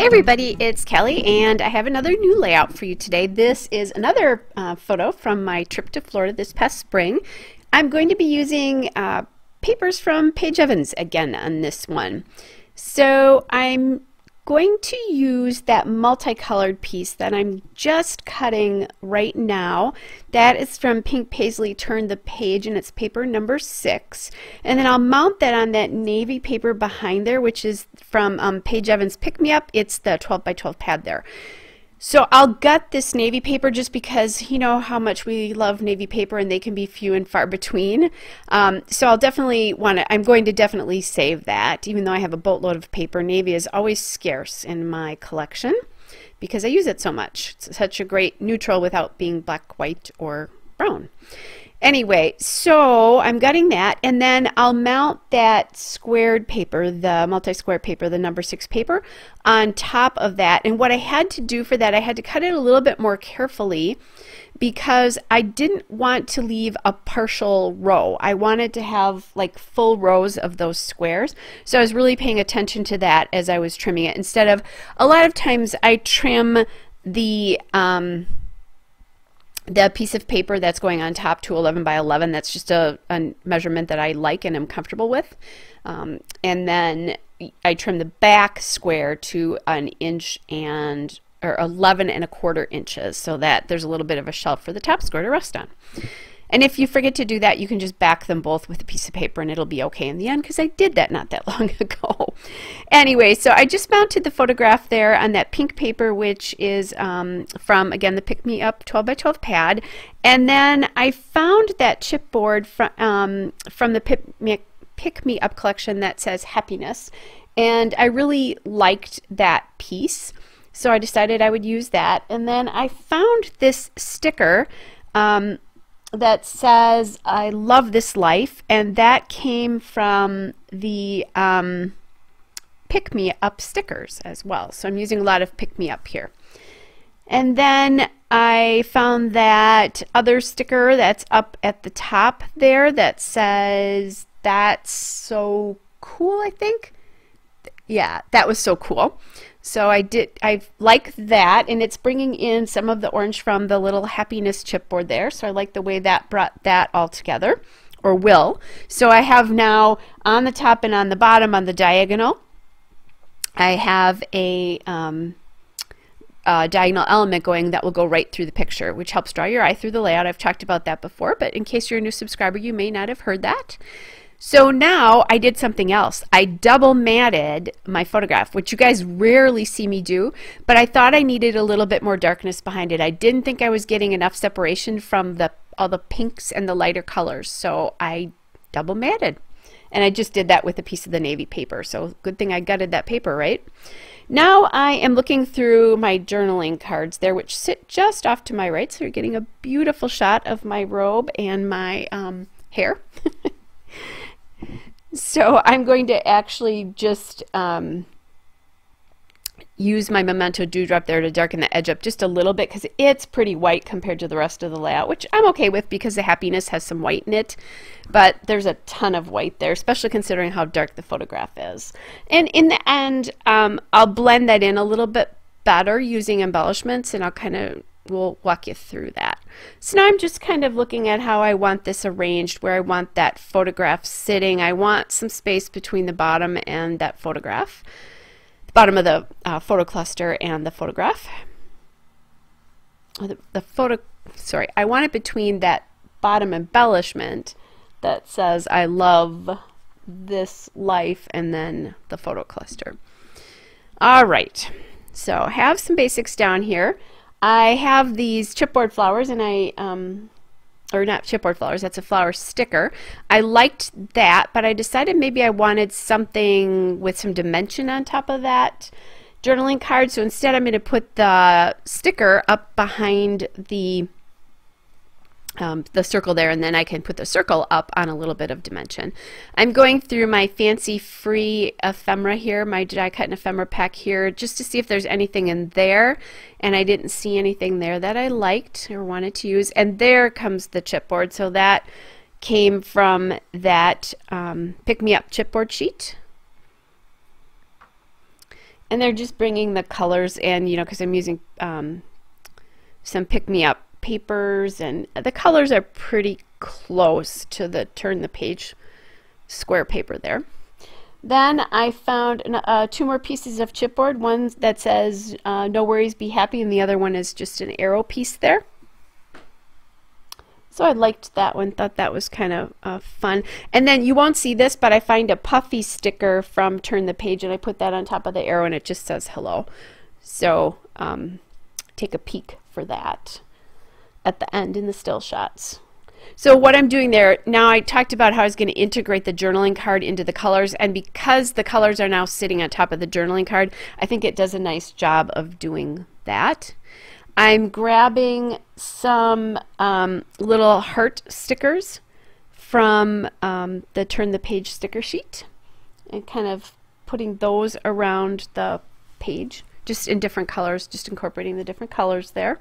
everybody, it's Kelly and I have another new layout for you today. This is another photo from my trip to Florida this past spring. I'm going to be using papers from Paige Evans again on this one. So I'm going to use that multicolored piece that I'm just cutting right now. That is from Pink Paisley Turn the Page, and it's paper number 6. And then I'll mount that on that navy paper behind there, which is from Paige Evans Pick Me Up. It's the 12 by 12 pad there. So I'll gut this navy paper just because you know how much we love navy paper and they can be few and far between. So I'll definitely I'm going to definitely save that, even though I have a boatload of paper. Navy is always scarce in my collection because I use it so much. It's such a great neutral without being black, white, or brown. Anyway, so I'm gutting that, and then I'll mount that squared paper, the multi-square paper, the number 6 paper, on top of that. And what I had to do for that, I had to cut it a little bit more carefully because I didn't want to leave a partial row. I wanted to have like full rows of those squares. So I was really paying attention to that as I was trimming it. Instead of, a lot of times I trim the piece of paper that's going on top to 11 by 11. That's just a measurement that I like and am comfortable with. And then I trim the back square to an inch or 11 1/4 inches so that there's a little bit of a shelf for the top square to rest on. And if you forget to do that, you can just back them both with a piece of paper and it'll be okay in the end, because I did that not that long ago. Anyway, so I just mounted the photograph there on that pink paper, which is from, again, the Pick Me Up 12 by 12 pad. And then I found that chipboard from the Pick Me Up collection that says Happiness. And I really liked that piece, so I decided I would use that. And then I found this sticker that says I love this life, and that came from the Pick Me Up stickers as well. So I'm using a lot of Pick Me Up here. And then I found that other sticker that's up at the top there that says that's so cool, I think. Yeah, that was so cool. So I like that, and it's bringing in some of the orange from the little Happiness chipboard there. So I like the way that brought that all together, or will. So I have now on the top and on the bottom on the diagonal, I have a diagonal element going that will go right through the picture, which helps draw your eye through the layout. I've talked about that before, but in case you're a new subscriber, you may not have heard that. So now I did something else. I double matted my photograph, which you guys rarely see me do, but I thought I needed a little bit more darkness behind it. I didn't think I was getting enough separation from all the pinks and the lighter colors, so I double matted. And I just did that with a piece of the navy paper, so good thing I gutted that paper, right? Now I am looking through my journaling cards there, which sit just off to my right, so you're getting a beautiful shot of my robe and my hair. So I'm going to actually just use my Memento Dewdrop there to darken the edge up just a little bit, because it's pretty white compared to the rest of the layout, which I'm okay with because the Happiness has some white in it, but there's a ton of white there, especially considering how dark the photograph is. And in the end, I'll blend that in a little bit better using embellishments, and we'll walk you through that. So now I'm just kind of looking at how I want this arranged, where I want that photograph sitting. I want some space between the bottom and that photograph, the bottom of the photo cluster and the photograph. Sorry, I want it between that bottom embellishment that says I love this life and then the photo cluster. All right, so I have some basics down here. I have these chipboard flowers, and or not chipboard flowers, that's a flower sticker. I liked that, but I decided maybe I wanted something with some dimension on top of that journaling card. So instead I'm going to put the sticker up behind the circle there, and then I can put the circle up on a little bit of dimension. I'm going through my fancy free ephemera here, my die cut and ephemera pack here, just to see if there's anything in there, and I didn't see anything there that I liked or wanted to use. And there comes the chipboard. So that came from that Pick Me Up chipboard sheet. And they're just bringing the colors in, you know, because I'm using some pick-me-up papers, and the colors are pretty close to the turn the page square paper there. Then I found 2 more pieces of chipboard, one that says no worries, be happy, and the other one is just an arrow piece there. So I liked that one, thought that was kind of fun. And then you won't see this, but I find a puffy sticker from Turn the Page, and I put that on top of the arrow, and it just says hello. So take a peek for that at the end in the still shots. So what I'm doing there, now I talked about how I was going to integrate the journaling card into the colors, and because the colors are now sitting on top of the journaling card, I think it does a nice job of doing that. I'm grabbing some little heart stickers from the Turn the Page sticker sheet and kind of putting those around the page, just in different colors, just incorporating the different colors there.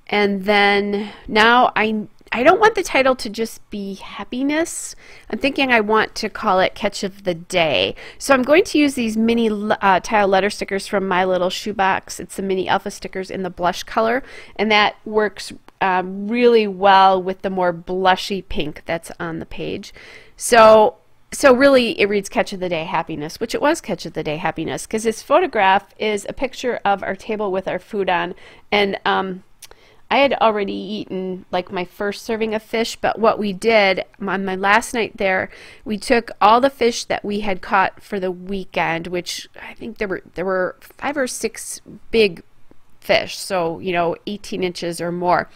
And then now I don't want the title to just be happiness. I'm thinking I want to call it Catch of the Day. So I'm going to use these mini tile letter stickers from My Little Shoebox. It's the mini alpha stickers in the blush color, and that works really well with the more blushy pink that's on the page. So really it reads Catch of the Day Happiness, which it was Catch of the Day Happiness, because this photograph is a picture of our table with our food on, and I had already eaten like my first serving of fish, but what we did on my last night there, we took all the fish that we had caught for the weekend, which I think there were 5 or 6 big fish, so you know, 18 inches or more,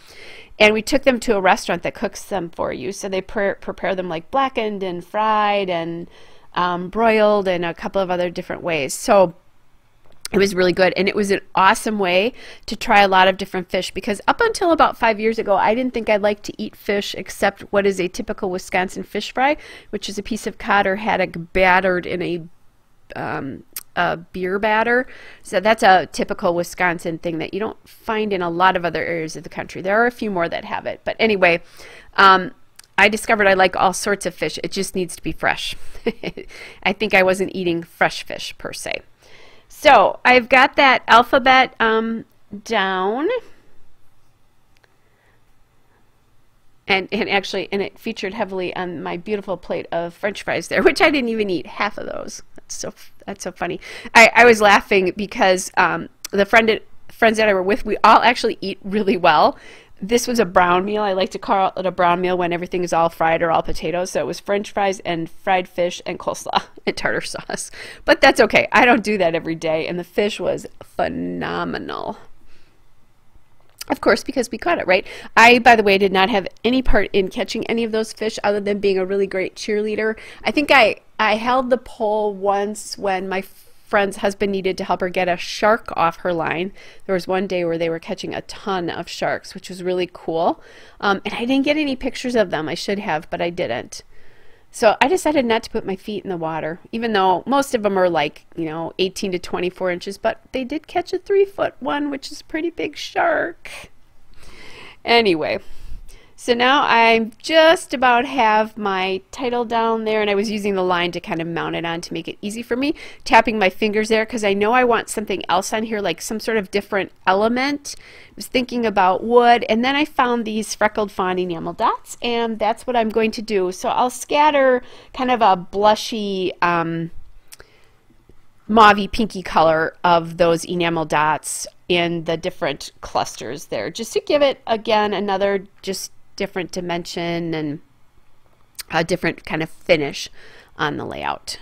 and we took them to a restaurant that cooks them for you. So they prepare them like blackened and fried and broiled and a couple of other different ways. So it was really good, and it was an awesome way to try a lot of different fish, because up until about 5 years ago, I didn't think I'd like to eat fish except what is a typical Wisconsin fish fry, which is a piece of cod or haddock battered in a beer batter. So that's a typical Wisconsin thing that you don't find in a lot of other areas of the country. There are a few more that have it, but anyway, I discovered I like all sorts of fish. It just needs to be fresh. I think I wasn't eating fresh fish per se. So I've got that alphabet down, and it featured heavily on my beautiful plate of French fries there, which I didn't even eat half of those. That's so funny. I was laughing because the friends that I were with, we all actually eat really well. This was a brown meal. I like to call it a brown meal when everything is all fried or all potatoes. So it was French fries and fried fish and coleslaw and tartar sauce. But that's okay. I don't do that every day. And the fish was phenomenal. Of course, because we caught it, right? I, by the way, did not have any part in catching any of those fish other than being a really great cheerleader. I think I held the pole once when my friend's husband needed to help her get a shark off her line. There was one day where they were catching a ton of sharks, which was really cool. And I didn't get any pictures of them. I should have, but I didn't. So I decided not to put my feet in the water, even though most of them are like, you know, 18 to 24 inches, but they did catch a 3-foot one, which is a pretty big shark. Anyway, so now I just about have my title down there, and I was using the line to kind of mount it on to make it easy for me, tapping my fingers there because I know I want something else on here, like some sort of different element. I was thinking about wood, and then I found these freckled fawn enamel dots, and that's what I'm going to do. So I'll scatter kind of a blushy mauve-y pinky color of those enamel dots in the different clusters there, just to give it, again, another just different dimension and a different kind of finish on the layout.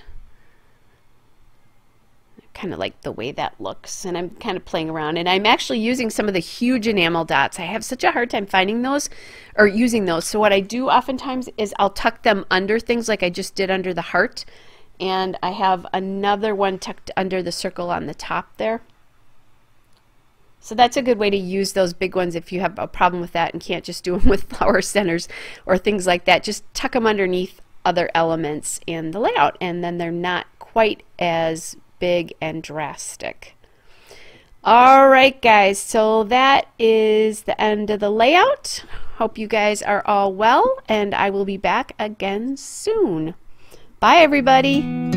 I kind of like the way that looks, and I'm kind of playing around, and I'm actually using some of the huge enamel dots. I have such a hard time finding those or using those, so what I do oftentimes is I'll tuck them under things like I just did under the heart, and I have another one tucked under the circle on the top there. So that's a good way to use those big ones if you have a problem with that and can't just do them with flower centers or things like that. Just tuck them underneath other elements in the layout, and then they're not quite as big and drastic. All right, guys, so that is the end of the layout. Hope you guys are all well, and I will be back again soon. Bye, everybody.